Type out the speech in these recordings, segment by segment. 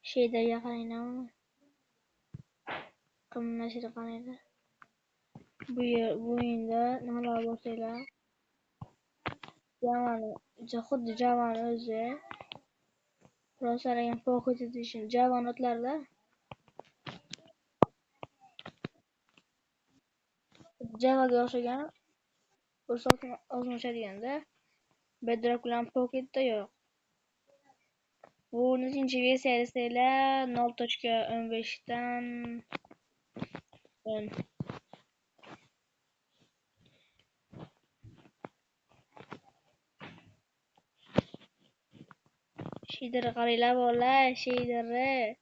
Shaderga qaranglar. Qimmatli qaranglar. Bu o'yinda nimalar bo'lsa-lar, xuddi Java'ni o'zi Rosaryam Pocket Edition Java notlarda Javaga o'xshagan o'zgarishganda Bedrock bilan Pocketda yo'q. Bu nechinchi versiya desanglar 0.15 dan 10. Shader qaranglar bolalar, shader.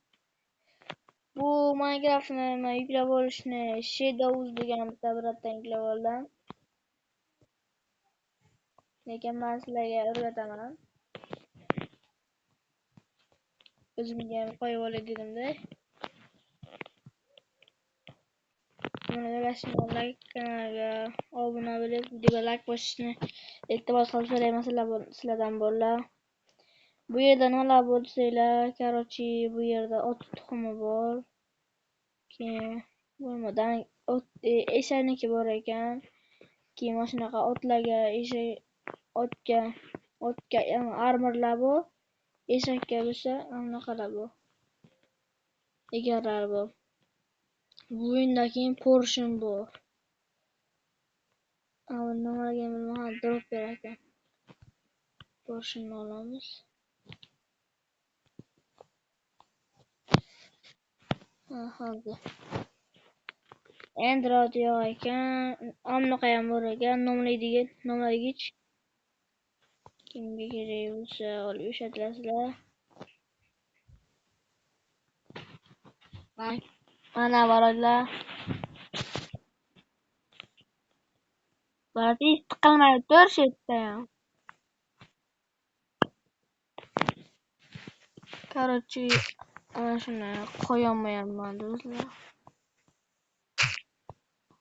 Bu Minecraftni yuklab olishni Shadows degan bitta biratdan yuklab oldim. Lekin men sizlarga o'rgataman. O'zimga ham qo'yib olay dedimda. Buni o'rgatishni kanalga obuna bo'lib, videoga like bosishni iltimos qilib so'rayman sizlardan bolalar. Bu yerda nimalar bo'lsanglar, короче, bu yerda ot tuxumi bor. Keyin bo'lmadan eshakniki bor ekan. Keyin mana shunaqa otlarga, otga armorlar bor. Eshakka bo'lsa, anaqalar bor. Egarlar bor. Bu o'yinda keyin Porsche bor. Nimaga bilmayman, drop berar ekan. Porsheni olamiz. Hozir. Android yo'q ekan, amnaqa ham bor ekan, nomlaydigich. Kimga kerak bo'lsa olib ishlatilasizlar. Mana bolalar. Balki tiqilmay tur shu yerda ham. Короче, ana shuni qo'yolmayapman do'stlar.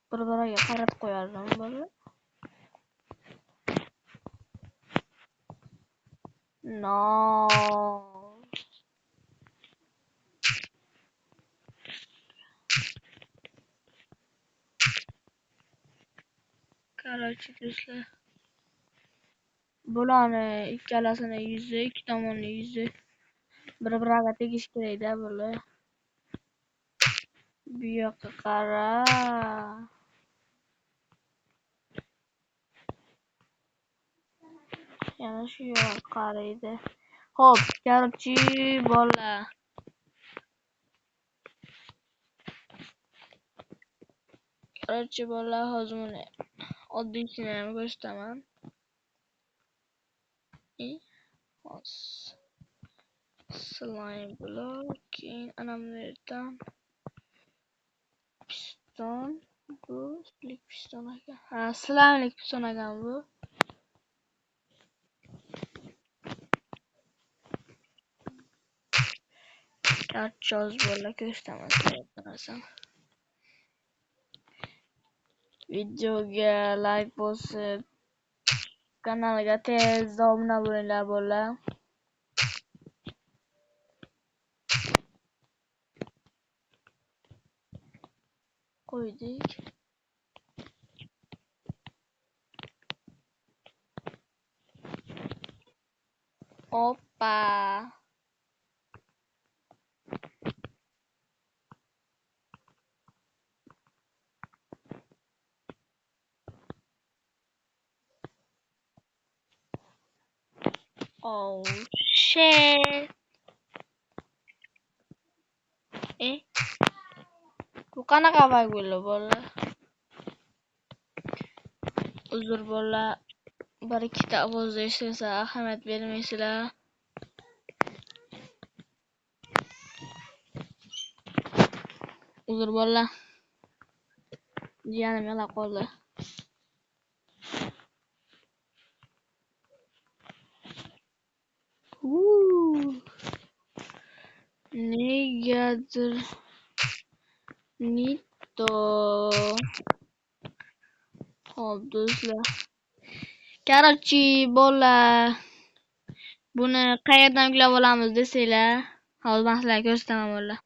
Bir-biriga qarab qo'yardim bolalar. No. Короче do'stlar. Bularni ikkalasini yuzi, ikki tomonni yuzi bir-biriga tegish kerak-da bular. Bu yoqqa qara. Yana shu yoqqa qaraydi. Xo'p, короче, bolalar. Короче, bolalar, hozir buni oddiysini ham ko'rsataman. Slime block, keyin ana bu yerdan piston, bu split piston ekan. Ha, slime'lik piston ekan bu. Karchoz bolalar ko'rsataman sizlarga. Videoga like bosib, kanalga tezda obuna bo'linglar bolalar. Qo'ydik. Oppa. Oh shit. Bu qanaqa bug bo'ldi bolalar? Uzr bolalar. Bir ikkita ovozda eshitsa ahamiyat bermaysizlar. Uzr bolalar. Jiyanim yig'lab qoldi. Negadir Nito. Xo'p do'stlar. Короче, bolalar. Buni qayerdan yuklab olamiz desanglar, Hozir men sizlarga ko'rsataman bolalar.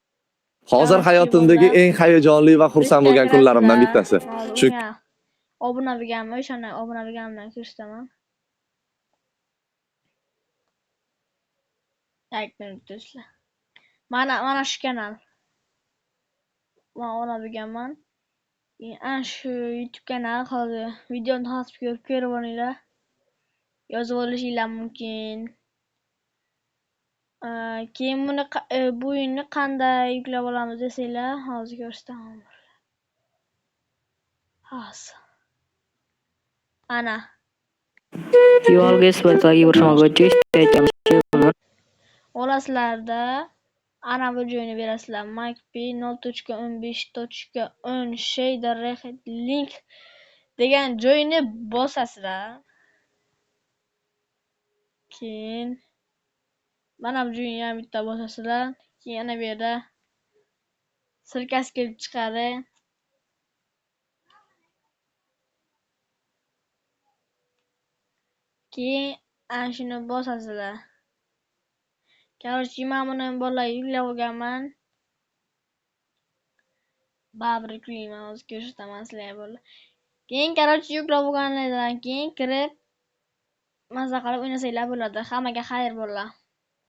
Hozir hayotimdagi eng hayajonli va xursand bo'lgan kunlarimdan bittasi. Shu obuna bo'lganman, o'shani obuna bo'lganimdan ko'rsataman. Like do'stlar. Mana shu kanal. Men obuna bo'lganman. Ana shu YouTube kanal hozir videoni hozir ko'rib olinglar. Yozib olishinglar mumkin. Keyin bu o'yinni qanday yuklab olamiz desanglar, hozir ko'rsataman. Hozir. Ana. You always will try your smartwatch Olasizlarda ana bu joyni berasizlar. MacP 0.15.10 shader link degan joyni bosasizlar. Keyin mana bu joyni ham bitta bosasizlar. Keyin yana bu yerda sirkasi kelib chiqadi. Keyin ana shuni bosasizlar. Короче, men buni bolalar yuklab olganman. Baribir yuklayman, hozir ko'rsataman sizlarga bolalar. Keyin короче yuklab olganlardan keyin kirib maza qilib o'ynasanglar bo'ladi. Hammaga xayr bolalar.